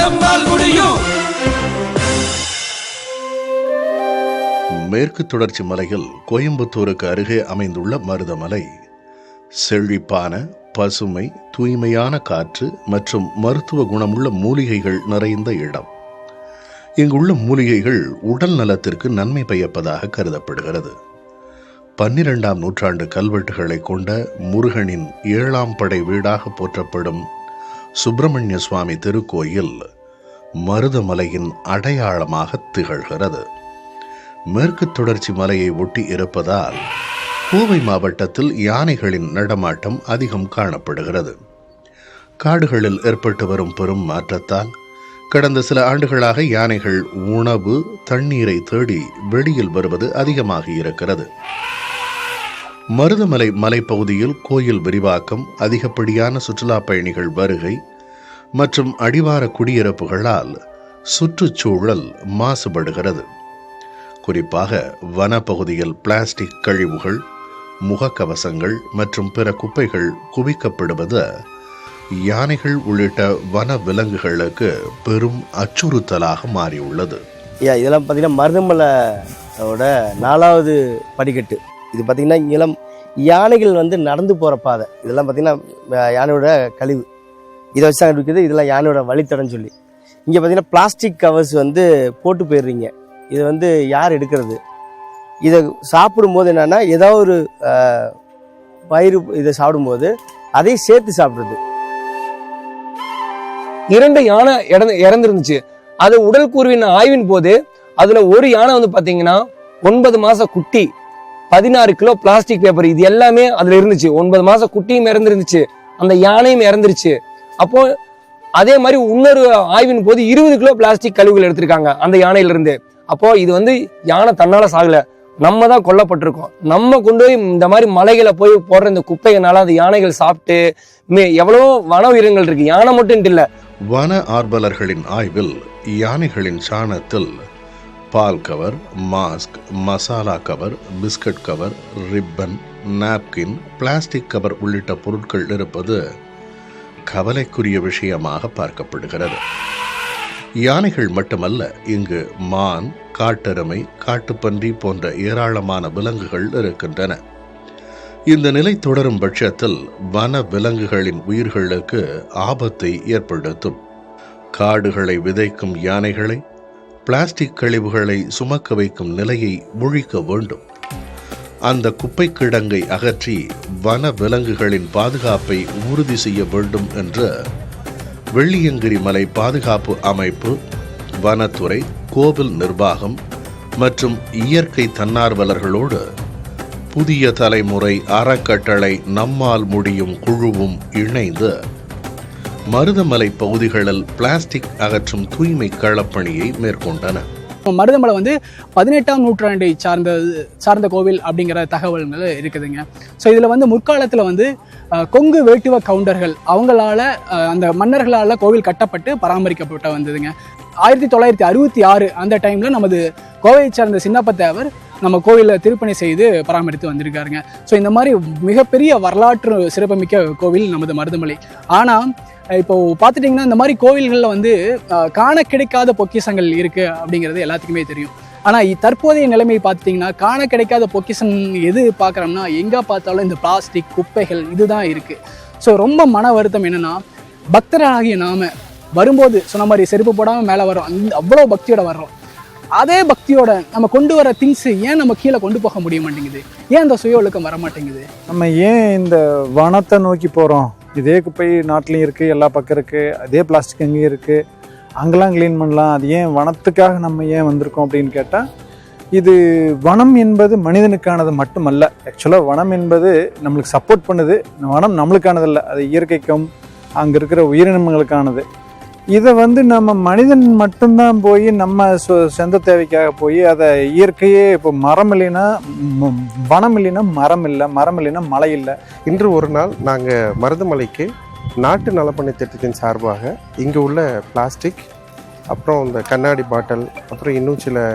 நம்மால் முடியும். மேற்கு தொடர்ச்சி மலையில் கோயம்புத்தூருக்கு அருகே அமைந்துள்ள மருதமலை செழிப்பான, பசுமை, தூய்மையான காற்று மற்றும் மருத்துவ குணமுள்ள மூலிகைகள் நிறைந்த இடம். இங்குள்ள மூலிகைகள் உடல் நலத்திற்கு நன்மை பயப்பதாக கருதப்படுகிறது. 12ஆம் நூற்றாண்டு கல்வெட்டுகளை கொண்ட முருகனின் 7ஆம் படை வீடாக போற்றப்படும் சுப்பிரமணிய சுவாமி திருக்கோயில் மருதமலையின் அடையாளமாக திகழ்கிறது. மேற்கு தொடர்ச்சி மலையை ஒட்டி இருப்பதால் கோவை மாவட்டத்தில் யானைகளின் நடமாட்டம் அதிகம் காணப்படுகிறது. காடுகளில் ஏற்பட்டு வரும் பெரும் மாற்றத்தால் கடந்த சில ஆண்டுகளாக யானைகள் உணவு, தண்ணீரை தேடி வெளியில் வருவது அதிகமாகி இருக்கிறது. மருதமலை மலைப்பகுதியில் கோயில் விரிவாக்கம், அதிகப்படியான சுற்றுலா பயணிகள் வருகை மற்றும் அடிவார குடியிருப்புகளால் சுற்றுச்சூழல் மாசுபடுகிறது. குறிப்பாக வனப்பகுதியில் பிளாஸ்டிக் கழிவுகள், முகக்கவசங்கள் மற்றும் பிற குப்பைகள் குவிக்கப்படுவது யானைகள் உள்ளிட்ட வன விலங்குகளுக்கு பெரும் அச்சுறுத்தலாக மாறியுள்ளது. இதெல்லாம் பார்த்தீங்கன்னா மருதமலையோட 4வது படிக்கட்டு. இது பார்த்தீங்கன்னா இளம் யானைகள் வந்து நடந்து போகிற பாதை. இதெல்லாம் பார்த்தீங்கன்னா யானையோட கழிவு, இதை வச்சு தான் இருக்குது. இதெல்லாம் யானையோட வழித்தடன்னு சொல்லி இங்கே பார்த்தீங்கன்னா பிளாஸ்டிக் கவர்ஸ் வந்து போட்டு போயிடுறீங்க. இது வந்து யார் எடுக்கிறது? இதை சாப்பிடும்போது என்னன்னா ஏதாவது ஒரு பயிர் இதை சாப்பிடும்போது அதையும் சேர்த்து சாப்பிடுறது. 2 யானை இறந்துருந்துச்சு. அது உடல் கூறுவின் ஆய்வின் போது அதுல ஒரு யானை வந்து பாத்தீங்கன்னா 9 மாச குட்டி, 16 கிலோ பிளாஸ்டிக் பேப்பர், இது எல்லாமே அதுல இருந்துச்சு. 9 மாச குட்டியும் இறந்துருந்துச்சு, அந்த யானையும் இறந்துருச்சு. அப்போ அதே மாதிரி இன்னொரு ஆய்வின் போது 20 கிலோ பிளாஸ்டிக் கழிவுகள் எடுத்திருக்காங்க அந்த யானையில இருந்து. அப்போ இது வந்து யானை தன்னால சாகல, நம்ம தான் கொல்லப்பட்டிருக்கோம். நம்ம கொண்டு போய் இந்த மாதிரி மலைகளை போய் போடுற இந்த குப்பைகளால அந்த யானைகள் சாப்பிட்டு எவ்வளவோ வன உயிரினங்கள் இருக்கு, யானை மட்டும் இல்ல. வன ஆர்வலர்களின் ஆய்வில் யானைகளின் சாணத்தில் பால் cover, mask, masala cover, biscuit cover, ribbon, napkin, plastic cover உள்ளிட்ட பொருட்கள் இருப்பது கவலைக்குரிய விஷயமாக பார்க்கப்படுகிறது. யானைகள் மட்டுமல்ல, இங்கு மான், காட்டெருமை, காட்டுப்பன்றி போன்ற ஏராளமான விலங்குகள் இருக்கின்றன. இந்த நிலை தொடரும் பட்சத்தில் வன விலங்குகளின் உயிர்களுக்கு ஆபத்தை ஏற்படுத்தும். காடுகளை விதைக்கும் யானைகளை, பிளாஸ்டிக் கழிவுகளை சுமக்க வைக்கும் நிலையை ஒழிக்க வேண்டும். அந்த குப்பை கிடங்கை அகற்றி வன விலங்குகளின் பாதுகாப்பை உறுதி செய்ய வேண்டும் என்று வெள்ளியங்கிரி மலை பாதுகாப்பு அமைப்பு, வனத்துறை, கோவில் நிர்வாகம் மற்றும் இயற்கை தன்னார்வலர்களோடு புதிய தலைமுறை அறக்கட்டளை நம்மால் முடியும் குழுவும் இணைந்து மருதமலை பகுதிகளில் பிளாஸ்டிக் அகற்றும் தூய்மை களப்பணியை மேற்கொண்டன. மருதமலை வந்து 18ஆம் நூற்றாண்டை சார்ந்த கோவில் அப்படிங்கிற தகவல்கள் இருக்குதுங்க. ஸோ இதில் வந்து முற்காலத்தில் வந்து கொங்கு வேட்டுவ கவுண்டர்கள் அவங்களால அந்த மன்னர்களால் கோவில் கட்டப்பட்டு பராமரிக்கப்பட்டு வந்ததுங்க. 1966 அந்த டைமில் நமது கோவையை சார்ந்த சின்னப்ப தேவர் நம்ம கோவிலில் திருப்பணி செய்து பராமரித்து வந்திருக்காருங்க. ஸோ இந்த மாதிரி மிகப்பெரிய வரலாற்று சிறப்புமிக்க கோவில் நமது மருதமலை. ஆனால் இப்போ பார்த்துட்டிங்கன்னா இந்த மாதிரி கோவில்களில் வந்து காண கிடைக்காத பொக்கிஷங்கள் இருக்குது அப்படிங்கிறது எல்லாத்துக்குமே தெரியும். ஆனால் தற்போதைய நிலைமை பார்த்துட்டிங்கன்னா காண கிடைக்காத பொக்கிஷன் எது பார்க்குறோம்னா எங்கே பார்த்தாலும் இந்த பிளாஸ்டிக் குப்பைகள் இதுதான் இருக்குது. ஸோ ரொம்ப மன வருத்தம் என்னென்னா, பக்தராகிய நாம வரும்போது சொன்ன மாதிரி செருப்பு போடாமல் மேலே வரோம், அவ்வளோ பக்தியோட வர்றோம். அதே பக்தியோட நம்ம கொண்டு வர திங்ஸ் ஏன் நம்ம கீழே கொண்டு போக முடிய மாட்டேங்குது? ஏன் அந்த சுய ஒழுக்கம் வர மாட்டேங்குது? நம்ம ஏன் இந்த வனத்தை நோக்கி போகிறோம்? இதே குப்பை நாட்டிலையும் இருக்குது, எல்லா பக்கம் இருக்குது, அதே பிளாஸ்டிக் எங்கேயும் இருக்குது, அங்கெல்லாம் க்ளீன் பண்ணலாம். அது ஏன் வனத்துக்காக நம்ம ஏன் வந்திருக்கோம் அப்படின்னு கேட்டால், இது வனம் என்பது மனிதனுக்கானது மட்டுமல்ல. ஆக்சுவலாக வனம் என்பது நம்மளுக்கு சப்போர்ட் பண்ணுது. வனம் நம்மளுக்கானதில்லை, அது இயற்கைக்கும் அங்கே இருக்கிற உயிரினங்களுக்கானது. இதை வந்து நம்ம மனிதன் மட்டும்தான் போய் நம்ம சொந்த தேவைக்காக போய் அதை இயற்கையே இப்போ மரம் இல்லைன்னா வனம் இல்லைன்னா மரம் இல்லை, மரம் இல்லைன்னா மழை இல்லை. இன்று ஒரு நாள் நாங்கள் மருதமலைக்கு நாட்டு நலப்பணி திட்டத்தின் சார்பாக இங்கே உள்ள பிளாஸ்டிக், அப்புறம் இந்த கண்ணாடி பாட்டில், அப்புறம் இன்னும் சில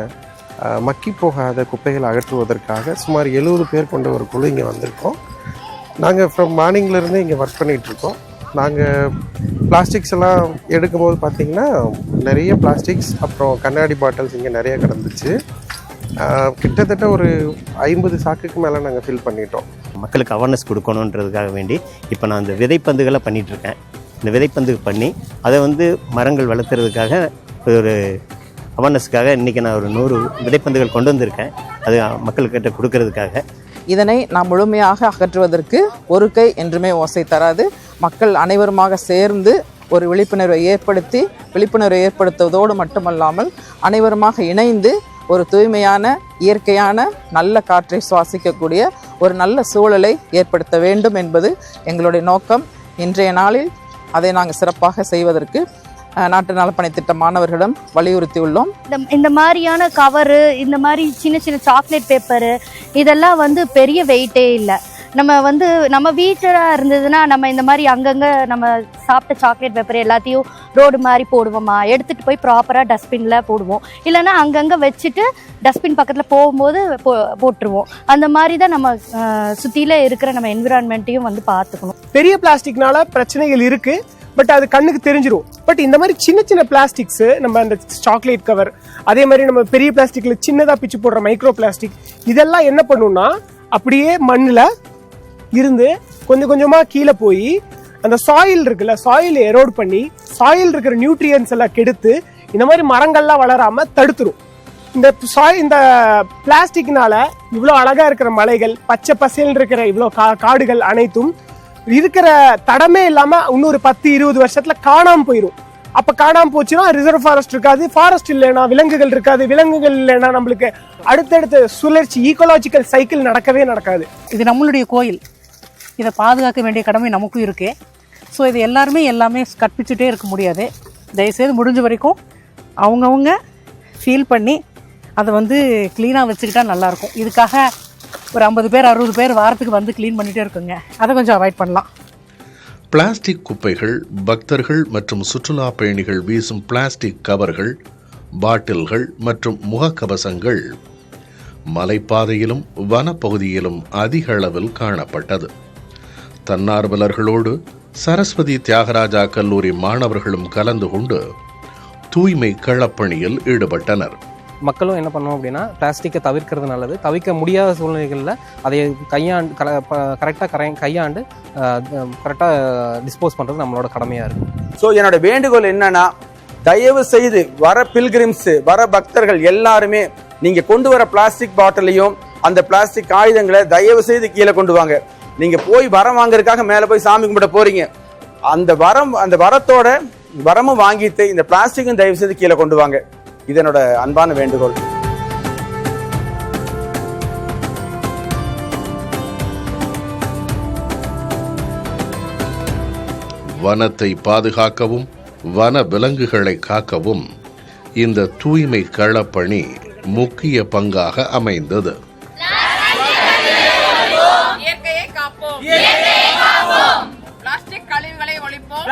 மக்கி போகாத குப்பைகளை அகற்றுவதற்காக சுமார் 70 பேர் கொண்ட ஒரு குழு இங்கே வந்திருக்கோம். நாங்கள் ஃப்ரம் மார்னிங்லேருந்து இங்கே ஒர்க் பண்ணிகிட்ருக்கோம். நாங்கள் பிளாஸ்டிக்ஸ் எல்லாம் எடுக்கும்போது பார்த்திங்கன்னா நிறைய பிளாஸ்டிக்ஸ் அப்புறம் கண்ணாடி பாட்டில்ஸ் இங்கே நிறைய கிடந்துச்சு. கிட்டத்தட்ட ஒரு 50 சாக்குக்கு மேலே நாங்கள் ஃபில் பண்ணிட்டோம். மக்களுக்கு அவேர்னஸ் கொடுக்கணுன்றதுக்காக வேண்டி இப்போ நான் இந்த விதைப்பந்துகளை பண்ணிகிட்ருக்கேன். இந்த விதைப்பந்து பண்ணி அதை வந்து மரங்கள் வளர்த்துறதுக்காக ஒரு அவேர்னஸ்க்காக இன்றைக்கி நான் ஒரு 100 விதைப்பந்துகள் கொண்டு வந்திருக்கேன். அது மக்கள்கிட்ட கொடுக்கறதுக்காக. இதனை நாம் முழுமையாக அகற்றுவதற்கு ஒரு கை என்றுமே ஓசை தராது. மக்கள் அனைவருமாக சேர்ந்து ஒரு விழிப்புணர்வை ஏற்படுத்துவதோடு மட்டுமல்லாமல் அனைவருமாக இணைந்து ஒரு தூய்மையான இயற்கையான நல்ல காற்றை சுவாசிக்கக்கூடிய ஒரு நல்ல சூழலை ஏற்படுத்த வேண்டும் என்பது எங்களுடைய நோக்கம். இன்றைய நாளில் அதை நாங்கள் சிறப்பாக செய்வதற்கு நாட்டு நலப்பணி திட்ட மாணவர்களிடம் வலியுறுத்தியுள்ளோம். இந்த மாதிரியான கவரு, இந்த மாதிரி சின்ன சின்ன சாக்லேட் பேப்பரு இதெல்லாம் வந்து பெரிய வெயிட்டே இல்லை. நம்ம வீட்டில் இருந்ததுன்னா நம்ம இந்த மாதிரி அங்கங்கே நம்ம சாப்பிட்ட சாக்லேட் பேப்பர் எல்லாத்தையும் ரோடு மாதிரி போடுவோமா, எடுத்துகிட்டு போய் ப்ராப்பராக டஸ்ட்பினில் போடுவோம். இல்லைன்னா அங்கங்கே வச்சுட்டு டஸ்ட்பின் பக்கத்தில் போகும்போது போட்டுருவோம். அந்த மாதிரி தான் நம்ம சுற்றியில் இருக்கிற நம்ம என்விரான்மெண்ட்டையும் வந்து பார்த்துக்கணும். பெரிய பிளாஸ்டிக்னால பிரச்சனைகள் இருக்குது, பட் அது கண்ணுக்கு தெரிஞ்சிடும். பட் இந்த மாதிரி சின்ன சின்ன பிளாஸ்டிக்ஸு, நம்ம அந்த சாக்லேட் கவர், அதே மாதிரி நம்ம பெரிய பிளாஸ்டிக்கில் சின்னதாக பிச்சு போடுற மைக்ரோ பிளாஸ்டிக், இதெல்லாம் என்ன பண்ணுன்னா அப்படியே மண்ணில் இருந்து கொஞ்சம் கொஞ்சமாக கீழே போய் அந்த சாயில் இருக்குல்ல, சாயில் எரோட் பண்ணி சாயில் இருக்கிற நியூட்ரியன்ஸ் எல்லாம் கெடுத்து இந்த மாதிரி மரங்கள்லாம் வளராமல் தடுத்துரும். இந்த பிளாஸ்டிக்னால இவ்வளோ அழகாக இருக்கிற மலைகள், பச்சை பசேல்னு இருக்கிற இவ்வளோ காடுகள் அனைத்தும் இருக்கிற தடமே இல்லாமல் இன்னொரு 10-20 வருஷத்துல காணாமல் போயிடும். அப்போ காணாமல் போச்சுன்னா ரிசர்வ் ஃபாரஸ்ட் இருக்காது, ஃபாரஸ்ட் இல்லைன்னா விலங்குகள் இருக்காது, விலங்குகள் இல்லைன்னா நம்மளுக்கு அடுத்தடுத்த சுழற்சி ஈக்கோலாஜிக்கல் சைக்கிள் நடக்கவே நடக்காது. இது நம்மளுடைய கோயில், இதை பாதுகாக்க வேண்டிய கடமை நமக்கும் இருக்கு. ஸோ இது எல்லாமே கற்பிச்சுட்டே இருக்க முடியாது. தயவுசெய்து முடிஞ்ச வரைக்கும் அவங்கவுங்க ஃபீல் பண்ணி அதை வந்து க்ளீனாக வச்சுக்கிட்டா நல்லாயிருக்கும். இதுக்காக ஒரு 50 பேர் 60 பேர் வாரத்துக்கு வந்து க்ளீன் பண்ணிகிட்டே இருக்குங்க. அதை கொஞ்சம் அவாய்ட் பண்ணலாம். பிளாஸ்டிக் குப்பைகள், பக்தர்கள் மற்றும் சுற்றுலா பயணிகள் வீசும் பிளாஸ்டிக் கவர்கள், பாட்டில்கள் மற்றும் முகக்கவசங்கள் மலைப்பாதையிலும் வனப்பகுதியிலும் அதிக அளவில் காணப்பட்டது. தன்னார்வலர்களோடு சரஸ்வதி தியாகராஜா கல்லூரி மாணவர்களும் கலந்து கொண்டு தூய்மை களப்பணியில் ஈடுபட்டனர். மக்களும் என்ன பண்ணோம் அப்படின்னா, பிளாஸ்டிக்கை தவிர்க்கிறது நல்லது. தவிர்க்க முடியாத சூழ்நிலைகளில் அதை கரெக்டாக கையாண்டு கரெக்டாக டிஸ்போஸ் பண்ணுறது நம்மளோட கடமையாக இருக்குது. ஸோ என்னோட வேண்டுகோள் என்னன்னா, தயவு செய்து வர பில்கிரிம்ஸ், வர பக்தர்கள் எல்லாருமே நீங்கள் கொண்டு வர பிளாஸ்டிக் பாட்டிலையும் அந்த பிளாஸ்டிக் ஆயுதங்களை தயவு செய்து கீழே கொண்டு வாங்க. நீங்கள் போய் வரம் வாங்குறதுக்காக மேலே போய் சாமி கும்பிட போகிறீங்க. அந்த வரத்தோட வரமும் வாங்கிட்டு இந்த பிளாஸ்டிக்கும் தயவு செய்து கீழே கொண்டு வாங்க. இது என்னோட அன்பான வேண்டுகோள். வனத்தை பாதுகாக்கவும் வன விலங்குகளை காக்கவும் இந்த தூய்மை களப்பணி முக்கிய பங்காக அமைந்தது. பிளாஸ்டிக் கழிவுகளை ஒழிப்போம்.